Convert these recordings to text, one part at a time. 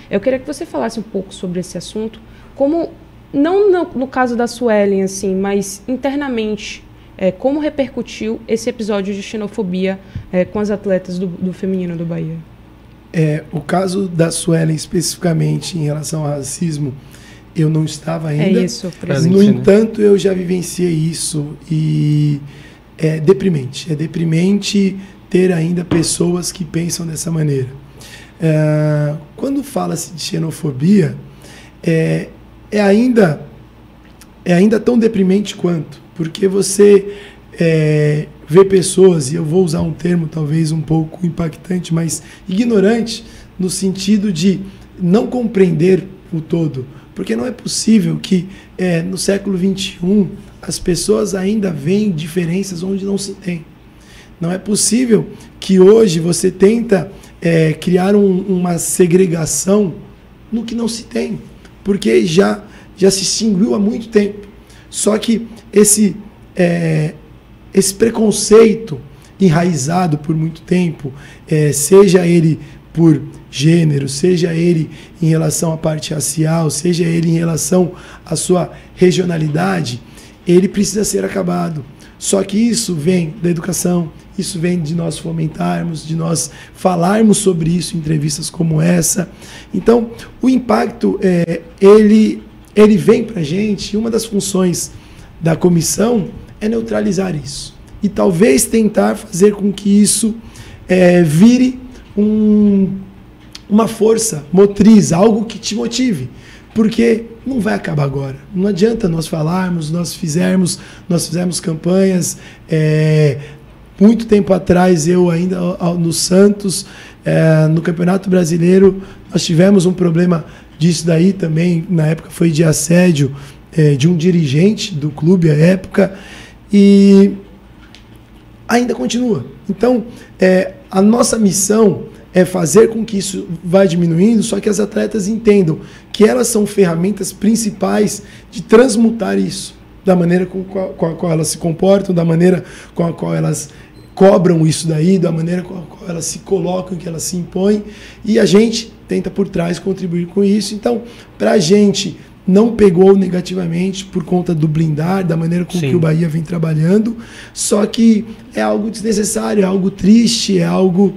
Eu queria que você falasse um pouco sobre esse assunto, como, não no caso da Suelen, assim, mas internamente, como repercutiu esse episódio de xenofobia com as atletas do feminino do Bahia? O caso da Suelen, especificamente, em relação ao racismo, eu não estava ainda. Isso, no entanto, eu já vivenciei isso e é deprimente. É deprimente ter ainda pessoas que pensam dessa maneira. Quando fala-se de xenofobia, é ainda tão deprimente quanto, porque você vê pessoas, e eu vou usar um termo talvez um pouco impactante, mas ignorante, no sentido de não compreender o todo. Porque não é possível que no século XXI as pessoas ainda veem diferenças onde não se tem. Não é possível que hoje você tenta criar uma segregação no que não se tem, porque já se extinguiu há muito tempo. Só que esse preconceito enraizado por muito tempo, seja ele por gênero, seja ele em relação à parte racial, seja ele em relação à sua regionalidade, ele precisa ser acabado. Só que isso vem da educação, isso vem de nós fomentarmos, de nós falarmos sobre isso em entrevistas como essa. Então, o impacto, ele vem para a gente, e uma das funções da comissão é neutralizar isso. E talvez tentar fazer com que isso vire uma força motriz, algo que te motive. Porque não vai acabar agora. Não adianta nós falarmos, nós fizemos campanhas. Muito tempo atrás, eu ainda no Santos, no Campeonato Brasileiro, nós tivemos um problema disso daí também. Na época foi de assédio de um dirigente do clube à época. E ainda continua. Então, a nossa missão é fazer com que isso vá diminuindo, só que as atletas entendam que elas são ferramentas principais de transmutar isso, da maneira com a qual elas se comportam, da maneira com a qual elas cobram isso daí, da maneira com a qual elas se colocam, que elas se impõem, e a gente tenta por trás contribuir com isso. Então, para a gente não pegou negativamente por conta do blindar, da maneira com que o Bahia vem trabalhando, só que é algo desnecessário, é algo triste, é algo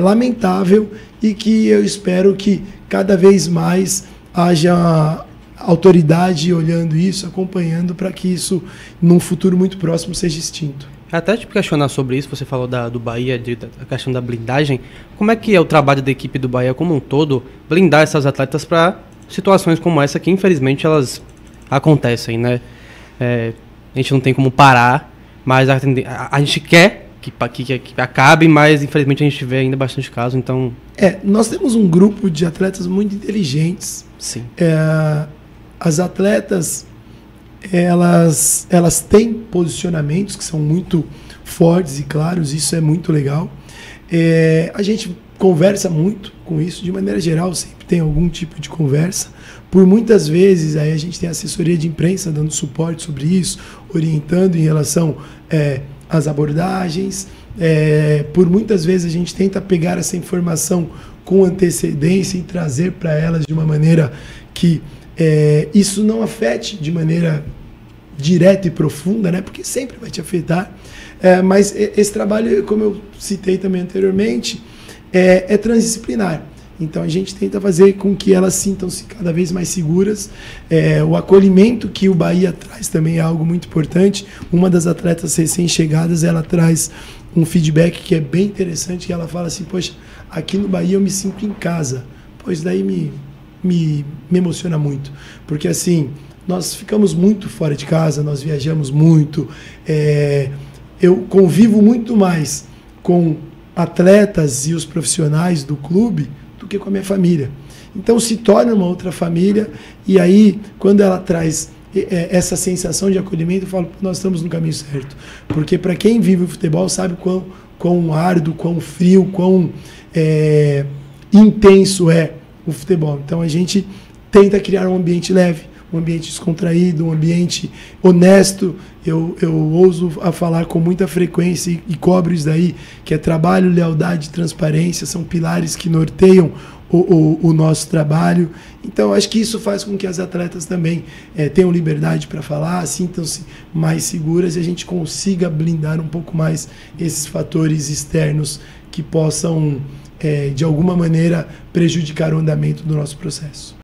lamentável, e que eu espero que cada vez mais haja autoridade olhando isso, acompanhando, para que isso, num futuro muito próximo, seja extinto. Até te questionar sobre isso, você falou do Bahia, da questão da blindagem. Como é que é o trabalho da equipe do Bahia como um todo, blindar essas atletas para situações como essa, que infelizmente elas acontecem, né? A gente não tem como parar, mas a gente quer que acabe, mas infelizmente a gente vê ainda bastante casos, então... Nós temos um grupo de atletas muito inteligentes. Sim. As atletas, elas têm posicionamentos que são muito fortes e claros, isso é muito legal. A gente conversa muito com isso, de maneira geral, sempre tem algum tipo de conversa. Por muitas vezes, aí a gente tem assessoria de imprensa dando suporte sobre isso, orientando em relação às abordagens. Por muitas vezes a gente tenta pegar essa informação com antecedência e trazer para elas de uma maneira que isso não afete de maneira direta e profunda, né? Porque sempre vai te afetar. Mas esse trabalho, como eu citei também anteriormente, é transdisciplinar. Então a gente tenta fazer com que elas sintam-se cada vez mais seguras. O acolhimento que o Bahia traz também é algo muito importante. Uma das atletas recém-chegadas, ela traz um feedback que é bem interessante, que ela fala assim: poxa, aqui no Bahia eu me sinto em casa. Pois daí me emociona muito, porque assim, nós ficamos muito fora de casa, nós viajamos muito, eu convivo muito mais com atletas e os profissionais do clube do que com a minha família. Então se torna uma outra família, e aí quando ela traz essa sensação de acolhimento, eu falo, nós estamos no caminho certo. Porque para quem vive o futebol sabe quão árduo, quão frio, quão intenso é o futebol. Então a gente tenta criar um ambiente leve, um ambiente descontraído, um ambiente honesto. Eu ouso a falar com muita frequência e cobro isso daí, que é trabalho, lealdade e transparência, são pilares que norteiam o nosso trabalho. Então, acho que isso faz com que as atletas também tenham liberdade para falar, sintam-se mais seguras e a gente consiga blindar um pouco mais esses fatores externos que possam, de alguma maneira, prejudicar o andamento do nosso processo.